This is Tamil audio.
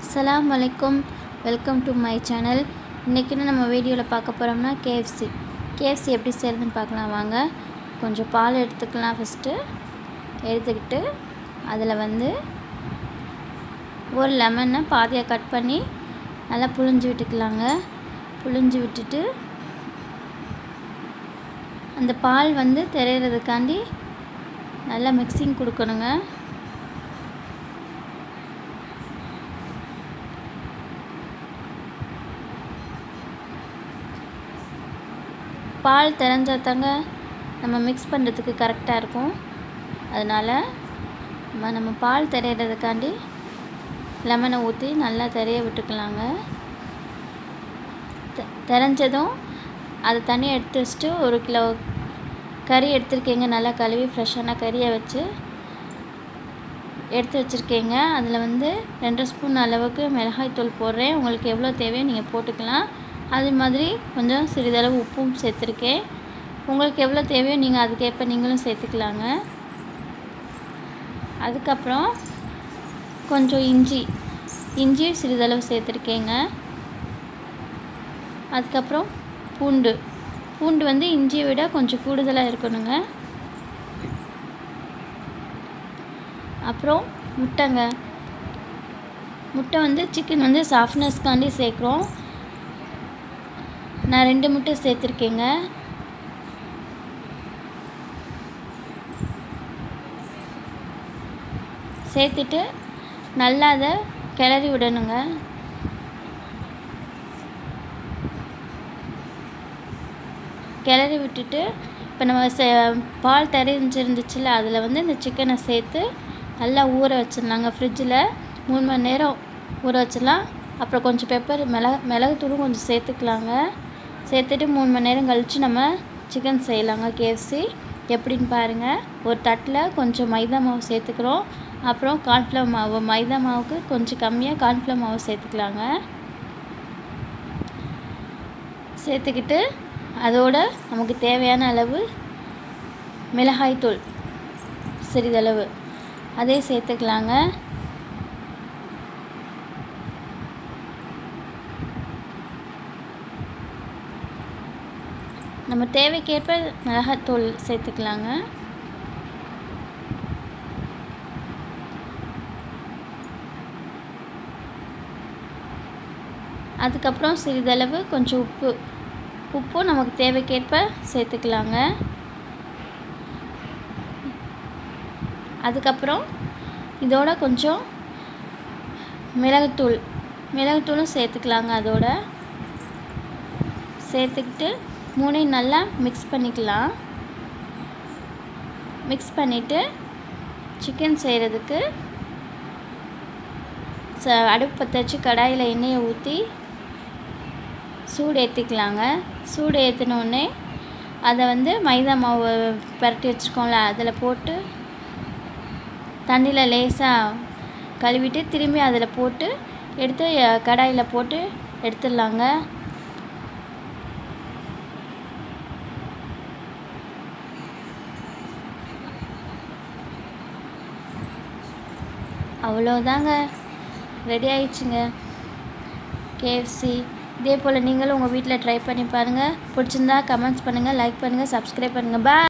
அஸ்ஸலாமு அலைக்கும். Welcome to my channel. இன்றைக்கி நம்ம வீடியோவில் பார்க்க போகிறோம்னா கேஎஃப்சி எப்படி செய்கிறதுன்னு பார்க்கலாம் வாங்க. கொஞ்சம் பால் எடுத்துக்கலாம். ஃபஸ்ட்டு எடுத்துக்கிட்டு அதில் ஒரு லெமனை பாதியாக கட் பண்ணி நல்லா புழிஞ்சு விட்டுக்கலாங்க. புழிஞ்சு விட்டுட்டு அந்த பால் தெரியறதுக்காண்டி நல்லா மிக்சிங் கொடுக்கணுங்க. பால் தெரிஞ்சால் தாங்க நம்ம மிக்ஸ் பண்ணுறதுக்கு கரெக்டாக இருக்கும். அதனால் நம்ம பால் தெரியறதுக்காண்டி லெமனை ஊற்றி நல்லா தெரிய விட்டுக்கலாங்க. தெரிஞ்சதும் அதை தனியாக எடுத்து வச்சுட்டு 1 கிலோ கறி எடுத்துருக்கேங்க. நல்லா கழுவி ஃப்ரெஷ்ஷான கறியை வச்சு எடுத்து வச்சுருக்கேங்க. அதில் 2 ஸ்பூன் அளவுக்கு மிளகாய்த்தூள் போடுறேன். உங்களுக்கு எவ்வளோ தேவையோ நீங்கள் போட்டுக்கலாம். அதே மாதிரி கொஞ்சம் சிறிதளவு உப்பும் சேர்த்துருக்கேன். உங்களுக்கு எவ்வளோ தேவையோ நீங்கள் அதுக்கேற்ப நீங்களும் சேர்த்துக்கலாங்க. அதுக்கப்புறம் கொஞ்சம் இஞ்சி சிறிதளவு சேர்த்துருக்கேங்க. அதுக்கப்புறம் பூண்டு இஞ்சியை விட கொஞ்சம் கூடுதலாக இருக்கணுங்க. அப்புறம் முட்டை சிக்கன் சாஃப்ட்னஸ்க்காண்டி சேர்க்குறோம். நான் 2 முட்டை சேர்த்துருக்கேங்க. சேர்த்துட்டு நல்லா அதை கிளறி விடணுங்க. கிளறி விட்டுட்டு இப்போ நம்ம பால் தெரிஞ்சிருந்துச்சுல அதில் இந்த சிக்கனை சேர்த்து நல்லா ஊற வச்சிடலாங்க. ஃப்ரிட்ஜில் 3 மணி நேரம் ஊற வச்சிடலாம். அப்புறம் கொஞ்சம் பெப்பர் மிளகுத்தூளும் கொஞ்சம் சேர்த்துக்கலாங்க. சேர்த்துட்டு 3 மணி நேரம் கழித்து நம்ம சிக்கன் செய்யலாங்க. கேஎஃப்சி எப்படின்னு பாருங்கள். ஒரு தட்டில் கொஞ்சம் மைதா மாவு சேர்த்துக்கிறோம். அப்புறம் கார்ன்ஃப்ளவர் மாவு, மைதா மாவுக்கு கொஞ்சம் கம்மியாக கார்ன்ஃப்ளவர் மாவு சேர்த்துக்கலாங்க. சேர்த்துக்கிட்டு அதோட நமக்கு தேவையான அளவு மிளகாய்த்தூள் சிறிதளவு அதே சேர்த்துக்கலாங்க. நம்ம தேவைக்கேற்ப மிளகாய்த்தூள் சேர்த்துக்கலாங்க. அதுக்கப்புறம் சிறிதளவு கொஞ்சம் உப்பும் நமக்கு தேவைக்கேற்ப சேர்த்துக்கலாங்க. அதுக்கப்புறம் இதோட கொஞ்சம் மிளகுத்தூளும் சேர்த்துக்கலாங்க. அதோட சேர்த்துக்கிட்டு 3ஐயும் நல்லா மிக்ஸ் பண்ணிக்கலாம். மிக்ஸ் பண்ணிவிட்டு சிக்கன் செய்கிறதுக்கு அடுப்பு பற்ற வச்சு கடாயில் எண்ணெயை ஊற்றி சூடு ஏற்றிக்கலாங்க. சூடு ஏற்றினோடனே அதை மைதா மாவு பரட்டி வச்சுருக்கோம்ல அதில் போட்டு தண்ணியில் லேசாக கழுவிட்டு திரும்பி அதில் போட்டு எடுத்து கடாயில் போட்டு எடுத்துடலாங்க. அவ்வளோதாங்க, ரெடி ஆயிடுச்சுங்க கேஎஃப்சி. இதே போல் நீங்களும் உங்கள் வீட்டில் ட்ரை பண்ணி பாருங்கள். பிடிச்சிருந்தா கமெண்ட்ஸ் பண்ணுங்கள், லைக் பண்ணுங்கள், சப்ஸ்கிரைப் பண்ணுங்கள். பாய்.